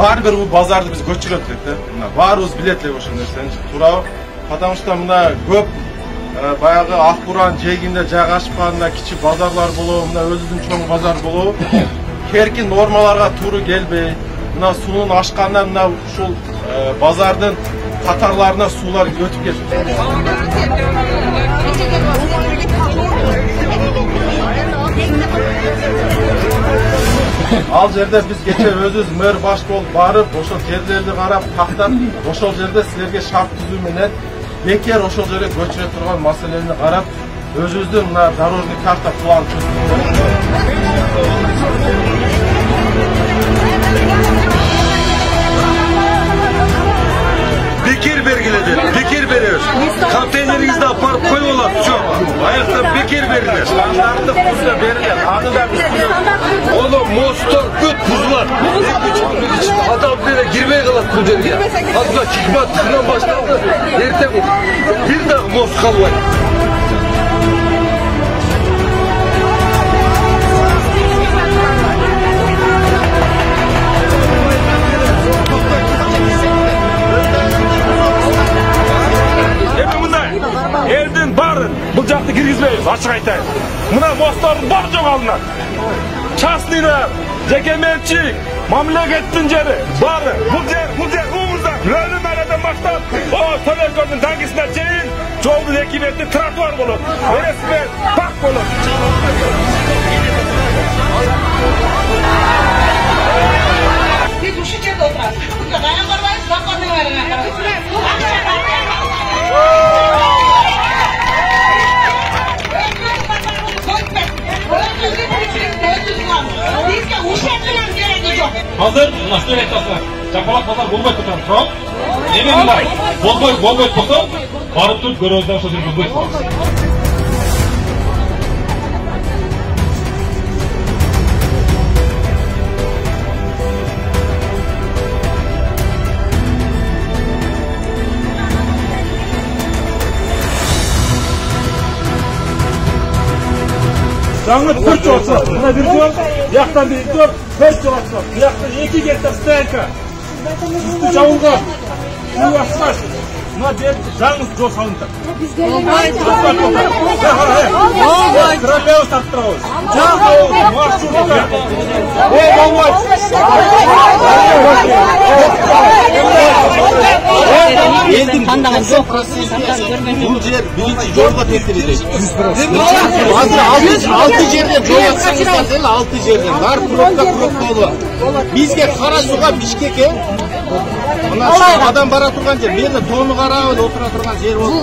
баарбир бул базарды биз көчүрөт элек да. Мына баарыбыз билет элек ошол нерсени, туурабы? Потому что мына көп баягы Акбуран жегинде жайгашкан кичи базарлар болобу, мына өзүбүздүн чоң базар болобу. Керки нормаларга туура келбей, мына суунун ашкандан мына ушул базардын катарларына суулар өтүп кетти. Ал жерде биз кече өзүбүз мэр баш болуп барып, ошол жерлерди карап, тактап, ошол жерде силерге шарт түзүү менен бекер ошол жерге көчүрө турган маселени карап, өзүбүздүн мына дорожный карта план түздүк. Bekir belgiledi, bekir veriyoruz. Konteynerinizi aparıp koyuyorlar, çok. Ayakta bekir verilir. Standartlı puzla verilir, adı da biz Oğlum, mostor, göt puzlar. Adam böyle girmeye kalan kucağıya. Hatta çıkma tıkından başladı. Nerede bu? Bir daha most kalmayı. Elden bari bu жақты киргизбейбиз, ачык айтайын. Мына мостордун баары жоголунат. Частныйлар, жекеменчик, мамлекеттин жери баары. Бул жер уңузда, Рөлү майлардан баштап, Төлөкөлдүн даңгысына чейин жолдун эки бети тротуар болот. Велосипед пак болот. Биз ушул жерде отурабыз. Дайын барбайбыз, закондун барына карайбыз. Hazır, nasıl etaslar? Çapalak pazar bolbay tutan çok. Emin var. Bolbay tutan. Barıp tut görözden sözü bolbay tutan. Жаңы төрт жол açılır. Buna bir жол, yaktan bir жол, 5 жол açılır. Yaktan 2 гектар стоянка. Üstü жабылған. Суу ашпаш. Мына жер жаңы жол салынды. Тропеус тарттырабыз. Жаңы маршрутка. Elдің таңдаған жоқ. Бұл жер бірінші жолға тектіреді. Азыр 6 жерден жол атсаңыздар, 6 жерден. Бар пробка болу. Бізге қара суға Бишкекке мына адам бара тұрған жер, мені тоны қарап отыра тұрған жер болды.